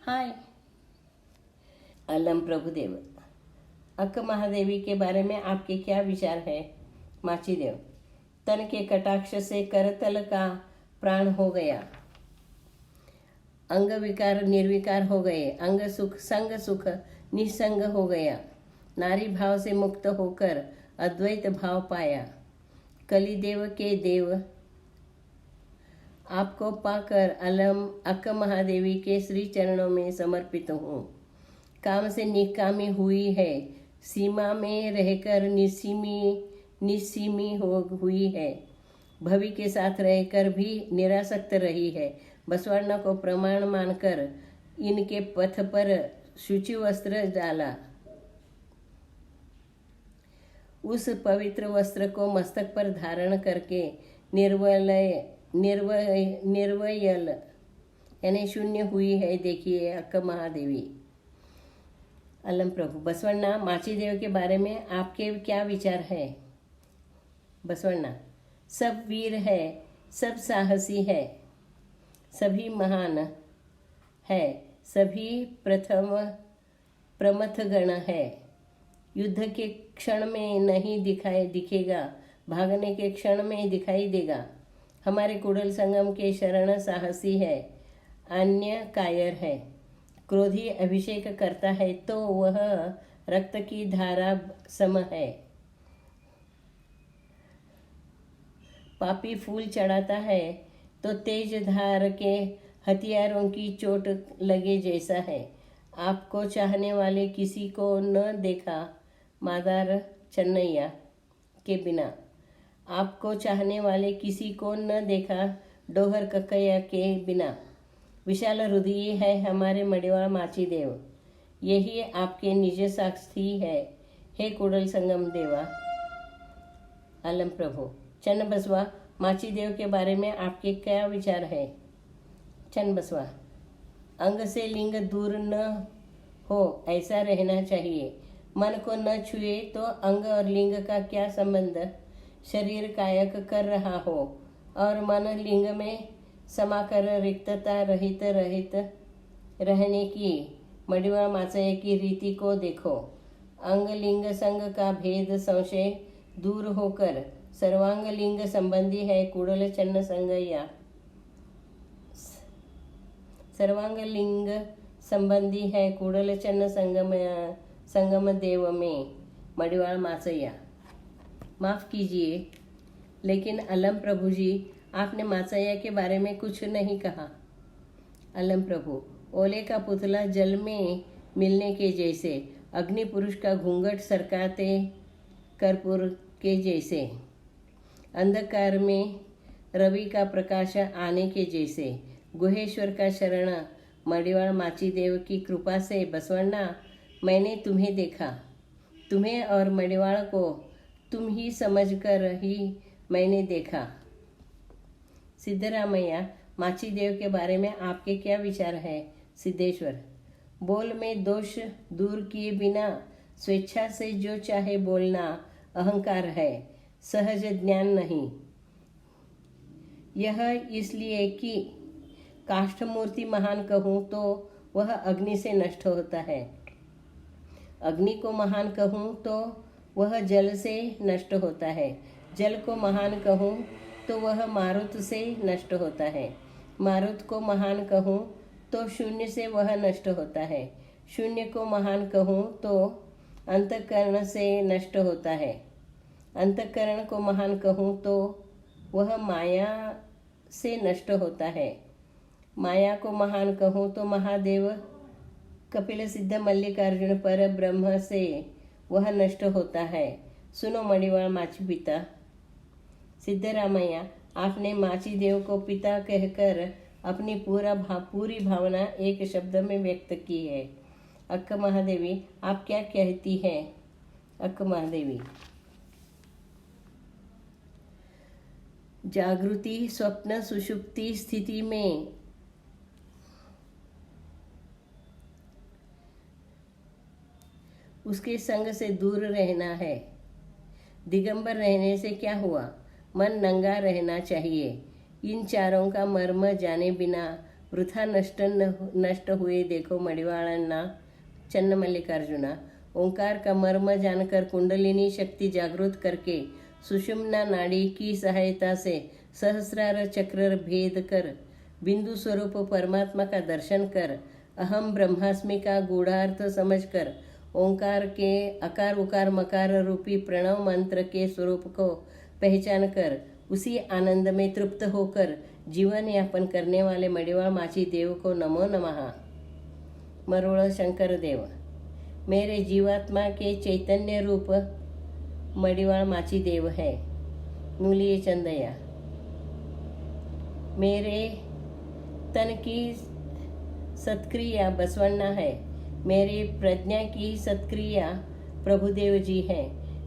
हाय। अलम प्रभुदेव। अक्क महादेवी के बारे में आपके क्या विचार है? माचीदेव। तन के कटाक्ष से करतल का प्राण हो गया, अंग विकार निर्विकार हो गए, अंग सुख संग सुख निसंग हो गया, नारी भाव से मुक्त होकर अद्वैत भाव पाया। कलिदेव के देव आपको पाकर अलम अक्क महादेवी के श्री चरणों में समर्पित हूँ। काम से निकामी हुई है, सीमा में रहकर निस्सीमी हो हुई है, भवि के साथ रहकर भी निरासक्त रही है। बसवण्णा को प्रमाण मानकर इनके पथ पर शुचि वस्त्र डाला। उस पवित्र वस्त्र को मस्तक पर धारण करके निर्वयल यानी शून्य हुई है। देखिए अक्क महादेवी। अलम प्रभु। बसवण्णा, माचीदेव के बारे में आपके क्या विचार है? बसवण्णा। सब वीर है, सब साहसी है, सभी महान है, सभी प्रमथ गण है। युद्ध के क्षण में नहीं दिखेगा, भागने के क्षण में दिखाई देगा। हमारे कुडल संगम के शरण साहसी है, अन्य कायर है। क्रोधी अभिषेक करता है तो वह रक्त की धारा सम है। पापी फूल चढ़ाता है तो तेज धार के हथियारों की चोट लगे जैसा है। आपको चाहने वाले किसी को न देखा मादार चन्नैया के बिना, आपको चाहने वाले किसी को न देखा डोहर कक्कैया के बिना। विशाल हृदय है हमारे मडिवाल माचीदेव, यही आपके निज साक्षी है, हे कुडल संगम देवा। अलम प्रभु। चन्न बसवा, माचीदेव के बारे में आपके क्या विचार है? चन्न बसवा। अंग से लिंग दूर न हो ऐसा रहना चाहिए। मन को न छुए तो अंग और लिंग का क्या संबंध? शरीर कायक कर रहा हो और मन लिंग में समाकर रिक्तता रहित रहने की मडिवाल माचैया की रीति को देखो। अंग लिंग संग का भेद संशय दूर होकर सर्वांग लिंग संबंधी है कुडल चन्न संगैया। सर्वांग लिंग संबंधी है कुडल चन्न संगम देव में मडिवाल माचैया। माफ़ कीजिए, लेकिन अलम प्रभु जी, आपने माचैया के बारे में कुछ नहीं कहा। अलम प्रभु। ओले का पुतला जल में मिलने के जैसे, अग्नि पुरुष का घूंघट सरकाते कर्पूर के जैसे, अंधकार में रवि का प्रकाश आने के जैसे, गुहेश्वर का शरण मडिवाल माचीदेव की कृपा से बसवण्णा मैंने तुम्हें देखा। तुम्हें और मडिवाल को तुम ही समझकर ही मैंने देखा। सिद्धरामैया, माचीदेव के बारे में आपके क्या विचार है? सिद्धेश्वर। बोल में दोष दूर किए बिना स्वेच्छा से जो चाहे बोलना अहंकार है, सहज ज्ञान नहीं। यह इसलिए कि काष्ठ मूर्ति महान कहूँ तो वह अग्नि से नष्ट होता है, अग्नि को महान कहूँ तो वह जल से नष्ट होता है, जल को महान कहूँ तो वह मारुत से नष्ट होता है, मारुत को महान कहूँ तो शून्य से वह नष्ट होता है, शून्य को महान कहूँ तो अंतःकरण से नष्ट होता है, अंतःकरण को महान कहूँ तो वह माया से नष्ट होता है, माया को महान कहूँ तो महादेव कपिल सिद्ध मल्लिकार्जुन पर ब्रह्म से वह नष्ट होता है। सुनो मडिवाल माची पिता। सिद्धरामैया, आपने माचीदेव को पिता कहकर अपनी पूरी भावना एक शब्द में व्यक्त की है। अक्क महादेवी, आप क्या कहती हैं? अक्क महादेवी। जागृति स्वप्न सुषुप्ति स्थिति में उसके संग से दूर रहना है। दिगंबर रहने से क्या हुआ? मन नंगा रहना चाहिए। इन चारों का मर्म जाने बिना वृथा नष्ट हुए देखो मडिवाळांना। चन्नमल्लिकार्जुना। ओंकार का मर्म जानकर कुंडलिनी शक्ति जागृत करके सुषुम्ना नाड़ी की सहायता से सहस्रार चक्र भेद कर बिंदु स्वरूप परमात्मा का दर्शन कर अहम ब्रह्मास्मि का गूढ़ार्थ समझकर ओंकार के अकार उकार मकार रूपी प्रणव मंत्र के स्वरूप को पहचान कर उसी आनंद में तृप्त होकर जीवन यापन करने वाले मडिवाळ माची देव को नमो नमः। मरोड़ शंकर देव। मेरे जीवात्मा के चैतन्य रूप मडिवाळ माची देव है। नूलिये चंदया। मेरे तन की सत्क्रिया बसवण्णा है। मेरी प्रज्ञा की सत्क्रिया प्रभुदेव जी है।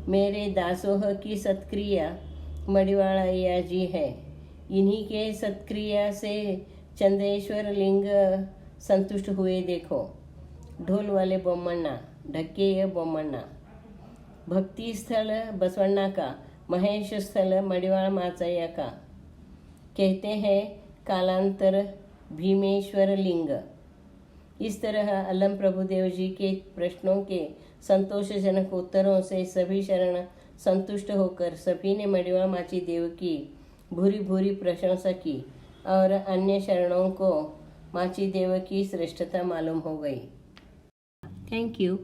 मेरे दासोह की सत्क्रिया मडिवाळय्या जी है। इन्हीं के सत्क्रिया से चंदेश्वर लिंग संतुष्ट हुए देखो। ढोल वाले बोमण्णा। ढक्के बोमण्णा। भक्ति स्थल बसवण्णा का, महेश स्थल मडिवाळ माचय्या का। कहते हैं कालांतर भीमेश्वर लिंग। इस तरह अलम प्रभुदेव जी के प्रश्नों के संतोषजनक उत्तरों से सभी शरण संतुष्ट होकर सभी ने मडिवाळ माची देव की भूरी भूरी प्रशंसा की और अन्य शरणों को माची देव की श्रेष्ठता मालूम हो गई। Thank you.